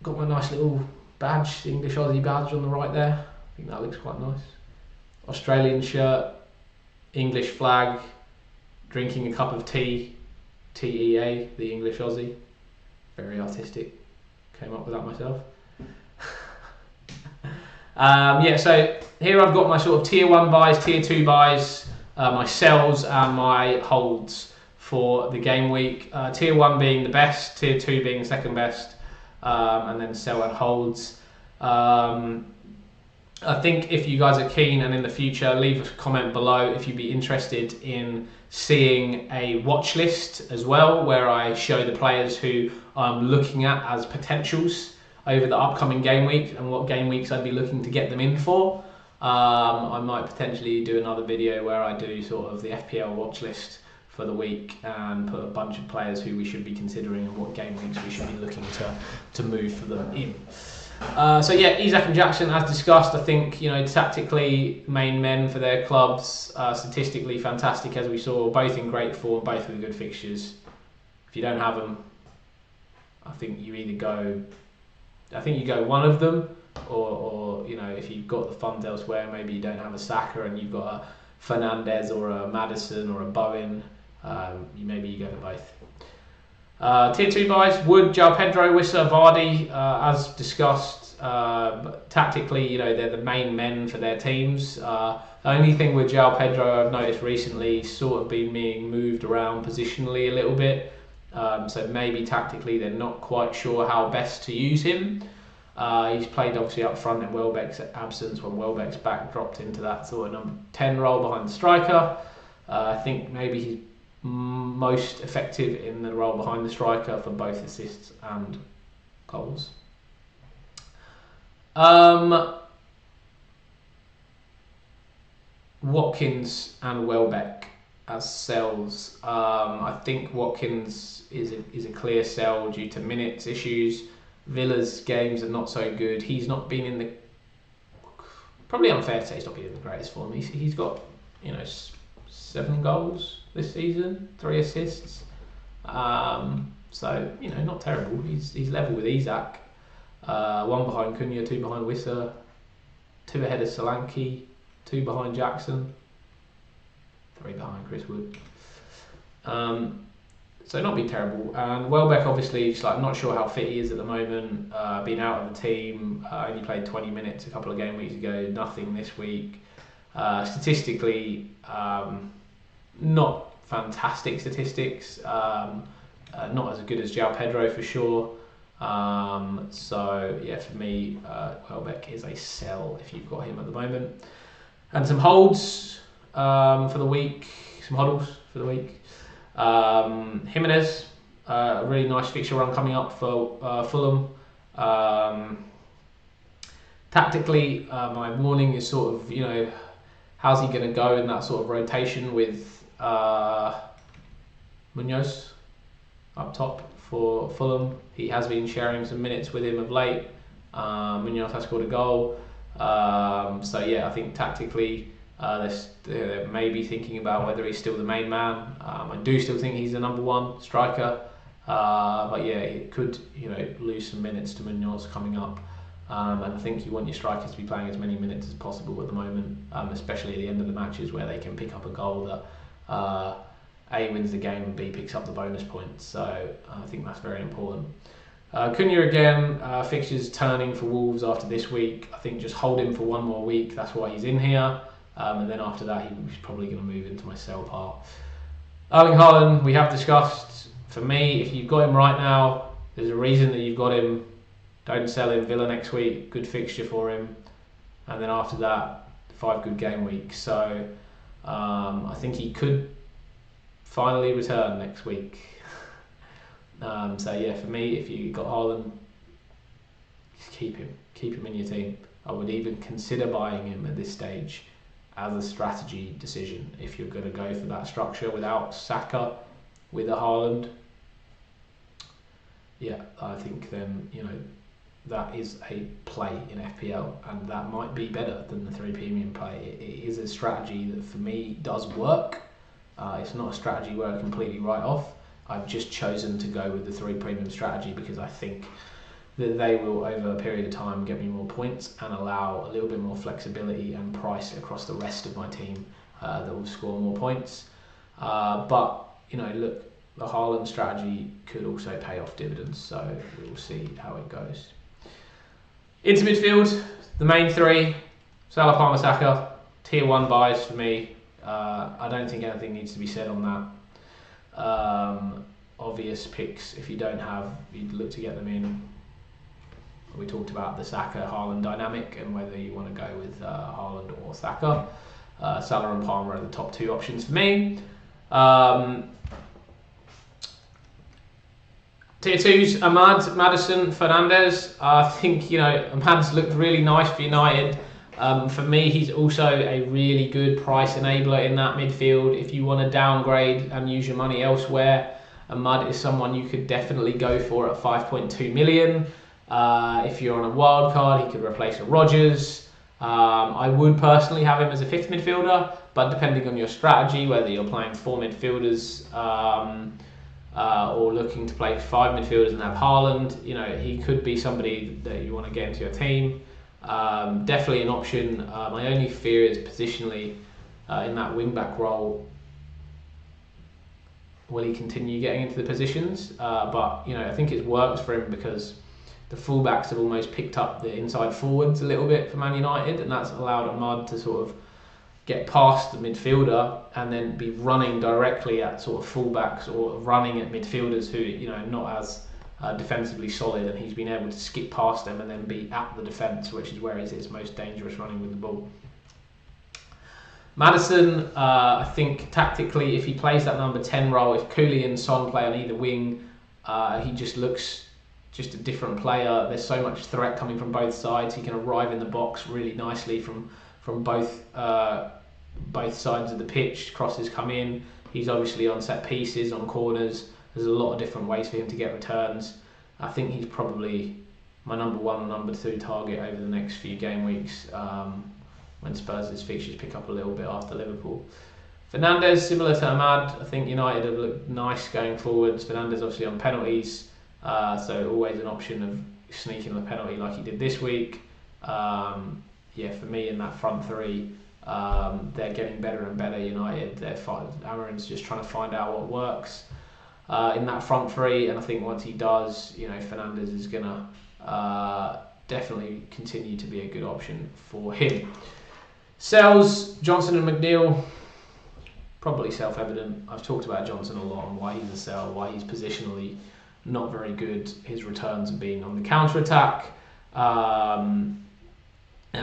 my nice little badge, the English Aussie badge on the right there. I think that looks quite nice. Australian shirt, English flag, drinking a cup of tea, TEA, the English Aussie. Very artistic. Came up with that myself. So here I've got my sort of tier 1 buys, tier 2 buys, my sells and my holds for the game week. Tier 1 being the best, tier 2 being the second best, and then sell and holds. I think if you guys are keen and in the future, leave a comment below if you'd be interested in seeing a watch list as well, where I show the players who I'm looking at as potentials over the upcoming game week and what game weeks I'd be looking to get them in for. I might potentially do another video where I do sort of the FPL watch list for the week and put a bunch of players who we should be considering and what game weeks we should be looking to move for them in. So yeah, Isak and Jackson, as discussed, I think, tactically main men for their clubs, statistically fantastic as we saw, both in great form, both with good fixtures. If you don't have them, I think you go one of them, or if you've got the funds elsewhere, maybe you don't have a Saka and you've got a Fernandes or a Maddison or a Bowen, maybe you go for both. Tier 2 buys, Wood, João Pedro, Wissa, Vardy, as discussed. Tactically, they're the main men for their teams. The only thing with João Pedro I've noticed recently, he's sort of been being moved around positionally a little bit. So maybe tactically they're not quite sure how best to use him. He's played obviously up front in Welbeck's absence when Welbeck's back, dropped into that sort of number 10 role behind the striker. I think maybe he's most effective in the role behind the striker for both assists and goals. Watkins and Welbeck as sells. I think Watkins is a clear sell due to minutes issues. Villa's games are not so good. He's not been in the, probably unfair to say he's not been in the greatest form. He's got 7 goals this season, 3 assists. So not terrible. He's level with Isak. 1 behind Cunha, 2 behind Wissa, 2 ahead of Solanke, 2 behind Jackson, 3 behind Chris Wood. So not be terrible. And Welbeck obviously, just like not sure how fit he is at the moment. Been out of the team. Only played 20 minutes a couple of game weeks ago. Nothing this week. Statistically, not fantastic statistics. Not as good as João Pedro for sure. So yeah, for me, Welbeck is a sell if you've got him at the moment. And some holds for the week. Some hodls for the week. Jimenez, a really nice fixture run coming up for Fulham. Tactically, my warning is sort of, how's he going to go in that sort of rotation with Munoz up top for Fulham. He has been sharing some minutes with him of late. Munoz has scored a goal. So yeah, I think tactically, they're maybe thinking about whether he's still the main man. I do still think he's the number 1 striker, but yeah, it could lose some minutes to Munoz coming up. And I think you want your strikers to be playing as many minutes as possible at the moment, especially at the end of the matches where they can pick up a goal that A, wins the game and B, picks up the bonus points. So I think that's very important. Cunha again, fixtures turning for Wolves after this week. I think just hold him for 1 more week. That's why he's in here. And then after that, he's probably going to move into my sell part. Erling Haaland, we have discussed. For me, if you've got him right now, there's a reason that you've got him. Don't sell him. Villa next week, good fixture for him. And then after that, 5 good game weeks. So I think he could finally return next week. So yeah, for me, if you got Haaland, just keep him in your team. I would even consider buying him at this stage as a strategy decision if you're going to go for that structure without Saka with a Haaland. Yeah, I think then that is a play in FPL, and that might be better than the 3 premium play. It is a strategy that for me does work. It's not a strategy where I completely write off. I've just chosen to go with the 3 premium strategy because I think that they will, over a period of time, get me more points and allow a little bit more flexibility and price across the rest of my team that will score more points. But look, the Haaland strategy could also pay off dividends, so we'll see how it goes. Into midfield, the main 3, Salah, Palmer, Saka, tier 1 buys for me. I don't think anything needs to be said on that. Obvious picks, if you don't have, you'd look to get them in. We talked about the Saka-Haaland dynamic and whether you want to go with Haaland or Saka. Salah and Palmer are the top 2 options for me. Tier 2s, Ahmad, Maddison, Fernandes. I think, Ahmad's looked really nice for United. For me, he's also a really good price enabler in that midfield. If you want to downgrade and use your money elsewhere, Ahmad is someone you could definitely go for at 5.2 million. If you're on a wild card, he could replace a Rodgers. I would personally have him as a 5th midfielder, but depending on your strategy, whether you're playing 4 midfielders or looking to play 5 midfielders and have Haaland, he could be somebody that you want to get into your team. Definitely an option. My only fear is positionally in that wing-back role. Will he continue getting into the positions? But I think it works for him because the fullbacks have almost picked up the inside forwards a little bit for Man United, and that's allowed Ahmad to sort of get past the midfielder and then be running directly at sort of fullbacks or running at midfielders who not as defensively solid, and he's been able to skip past them and then be at the defence, which is where he's his most dangerous running with the ball. Maddison, I think tactically, if he plays that number 10 role, if Cooley and Son play on either wing, he just looks just a different player. There's so much threat coming from both sides. He can arrive in the box really nicely from both sides of the pitch. Crosses come in. He's obviously on set pieces, on corners. There's a lot of different ways for him to get returns. I think he's probably my number 1 and number 2 target over the next few game weeks. When Spurs' fixtures pick up a little bit after Liverpool. Fernandes, similar to Ahmad, I think United have looked nice going forwards. Fernandes obviously on penalties, so always an option of sneaking a penalty like he did this week. Yeah, for me in that front three, they're getting better and better. United, Amarin's just trying to find out what works in that front three, and I think once he does, Fernandes is gonna definitely continue to be a good option for him. Sells, Johnson and McNeil, probably self-evident. I've talked about Johnson a lot and why he's a sell, why he's positionally not very good. His returns have been on the counter-attack and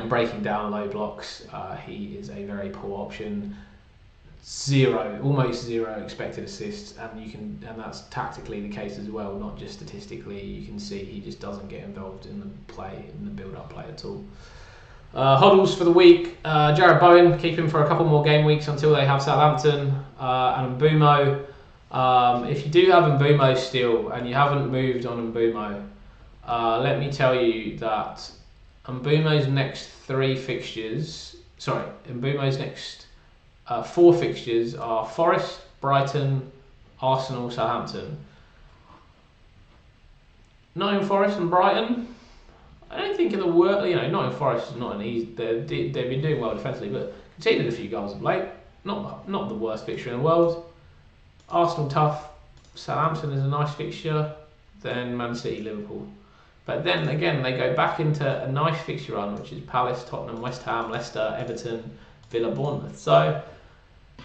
breaking down low blocks. He is a very poor option. Almost zero expected assists, and that's tactically the case as well, not just statistically. You can see he just doesn't get involved in the build-up play at all. HODLs for the week, Jarrod Bowen, keep him for a couple more game weeks until they have Southampton, and Mbeumo. If you do have Mbeumo still and you haven't moved on Mbeumo, let me tell you that Mbeumo's next 4 fixtures are Forest, Brighton, Arsenal, Southampton. Nottingham Forest and Brighton, I don't think in the world, Nottingham Forest is not an easy. They've been doing well defensively, but conceded a few goals of late. Not the worst fixture in the world. Arsenal tough. Southampton is a nice fixture. Then Man City, Liverpool. But then again, they go back into a nice fixture run, which is Palace, Tottenham, West Ham, Leicester, Everton, Villa, Bournemouth. So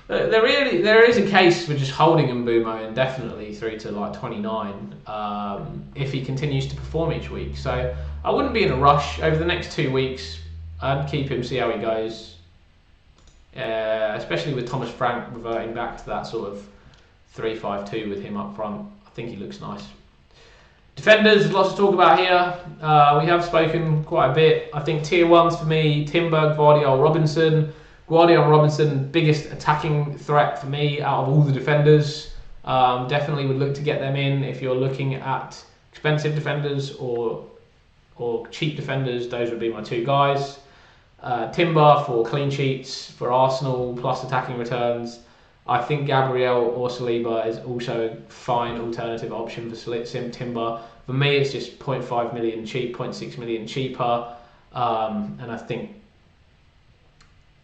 there is a case for just holding Mbeumo indefinitely through to 29 if he continues to perform each week. So I wouldn't be in a rush over the next 2 weeks. I'd keep him, see how he goes, especially with Thomas Frank reverting back to that sort of 3-5-2 with him up front. I think he looks nice. Defenders, there's lots to talk about here. We have spoken quite a bit. I think tier 1s for me, Timber, Gvardiol, Robinson. Gvardiol and Robinson, biggest attacking threat for me out of all the defenders. Definitely would look to get them in if you're looking at expensive defenders or cheap defenders. Those would be my 2 guys. Timber for clean sheets for Arsenal plus attacking returns. I think Gabriel or Saliba is also a fine alternative option for Timber. For me, it's just 0.5 million cheap, 0.6 million cheaper, and I think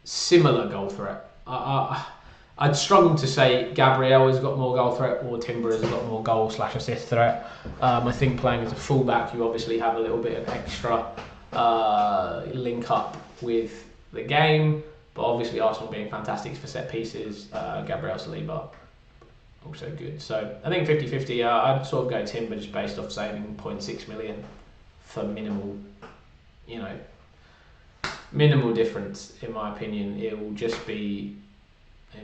similar goal threat. I'd struggle to say Gabriel has got more goal threat or Timber has got more goal/assist threat. I think playing as a fullback, you obviously have a little bit of extra link up with the game, but obviously Arsenal being fantastic for set pieces, Gabriel Saliba also good. So I think 50-50, I'd sort of go Timber just based off saving 0.6 million for minimal difference, in my opinion. It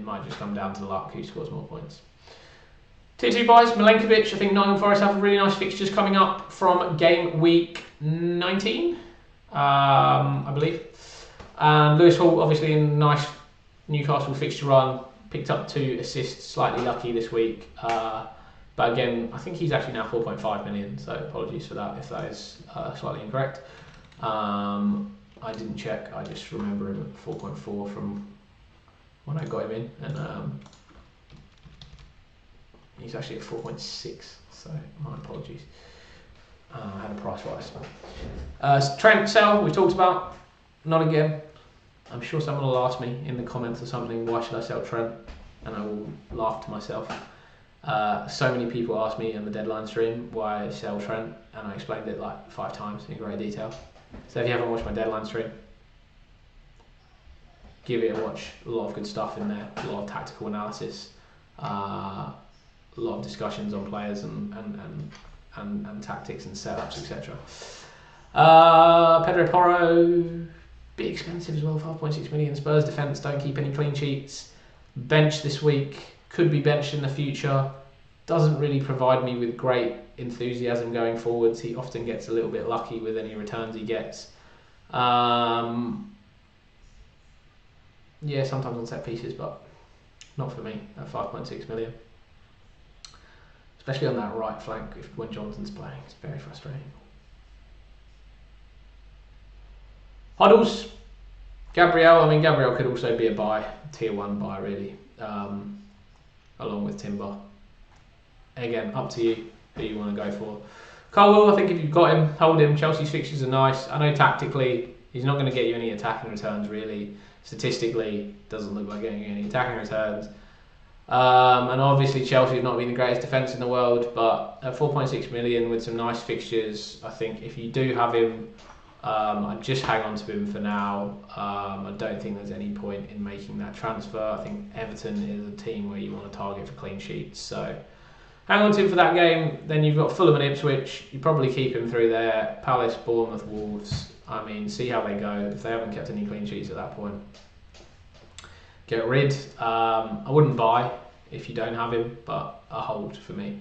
might just come down to luck who scores more points. Tier 2 boys, Milenkovic. I think Nottingham Forest have really nice fixtures coming up from game week 19, I believe. And Lewis Hall, obviously in a nice Newcastle fixture run, picked up 2 assists, slightly lucky this week. But again, I think he's actually now 4.5 million, so apologies for that if that is slightly incorrect. I didn't check, I just remember him at 4.4 from when I got him in, and he's actually at 4.6, so my apologies. I had a price rise. Trent sell, we talked about, not again. I'm sure someone will ask me in the comments or something, why should I sell Trent? And I will laugh to myself. So many people ask me in the deadline stream why I sell Trent, and I explained it 5 times in great detail. So if you haven't watched my deadline stream, give it a watch. A lot of good stuff in there, a lot of tactical analysis, a lot of discussions on players and and tactics and setups, etc. Pedro Porro, bit expensive as well, 5.6 million. Spurs defence don't keep any clean sheets. Bench this week, could be benched in the future. Doesn't really provide me with great enthusiasm going forwards. He often gets a little bit lucky with any returns he gets. Yeah, sometimes on set pieces, but not for me at 5.6 million. Especially on that right flank when Johnson's playing. It's very frustrating. HODLs. Gabriel. I mean, Gabriel could also be a buy. Tier 1 buy, really. Along with Timber. Again, up to you who you want to go for. Colwell, I think if you've got him, hold him. Chelsea's fixtures are nice. I know tactically he's not going to get you any attacking returns, really. Statistically, doesn't look like getting you any attacking returns. And obviously Chelsea's not been the greatest defence in the world, but at 4.6 million with some nice fixtures, I think if you do have him, I'd just hang on to him for now. I don't think there's any point in making that transfer. I think Everton is a team where you want to target for clean sheets, so hang on to him for that game. Then you've got Fulham and Ipswich. You probably keep him through there. Palace, Bournemouth, Wolves. I mean, see how they go. If they haven't kept any clean sheets at that point, get rid. I wouldn't buy if you don't have him, but a hold for me.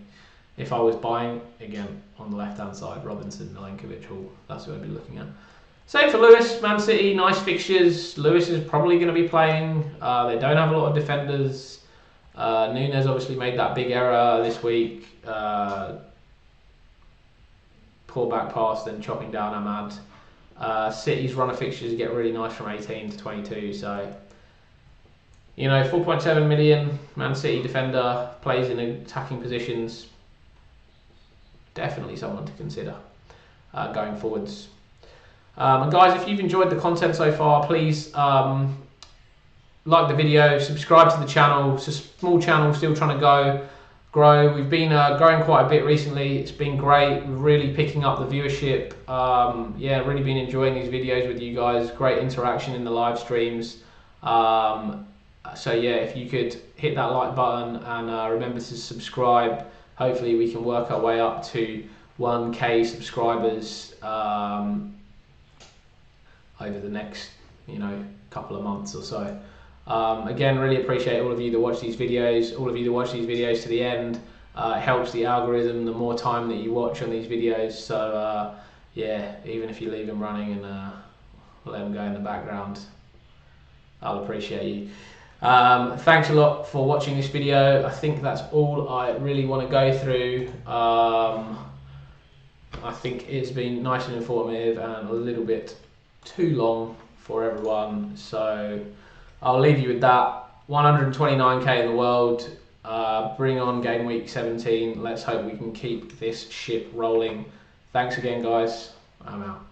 If I was buying, again, on the left-hand side, Robinson, Milenkovic, Hall, that's what I'd be looking at. Same for Lewis, Man City, nice fixtures. Lewis is probably going to be playing. They don't have a lot of defenders. Nunes obviously made that big error this week. Poor back pass, then chopping down Ahmad. City's run of fixtures get really nice from 18 to 22, so... You know, 4.7 million, Man City defender, plays in attacking positions. Definitely someone to consider going forwards. And guys, if you've enjoyed the content so far, please like the video, subscribe to the channel. It's a small channel, still trying to grow. We've been growing quite a bit recently. It's been great. We're really picking up the viewership. Yeah, really been enjoying these videos with you guys. Great interaction in the live streams. So yeah, if you could hit that like button and remember to subscribe. Hopefully we can work our way up to 1K subscribers over the next, couple of months or so. Again, really appreciate all of you that watch these videos, to the end. It helps the algorithm the more time that you watch on these videos. So yeah, even if you leave them running and let them go in the background, I'll appreciate you. Thanks a lot for watching this video. I think that's all I really want to go through. I think it's been nice and informative and a little bit too long for everyone, so I'll leave you with that. 129k in the world. Bring on game week 17. Let's hope we can keep this ship rolling. Thanks again, guys. I'm out.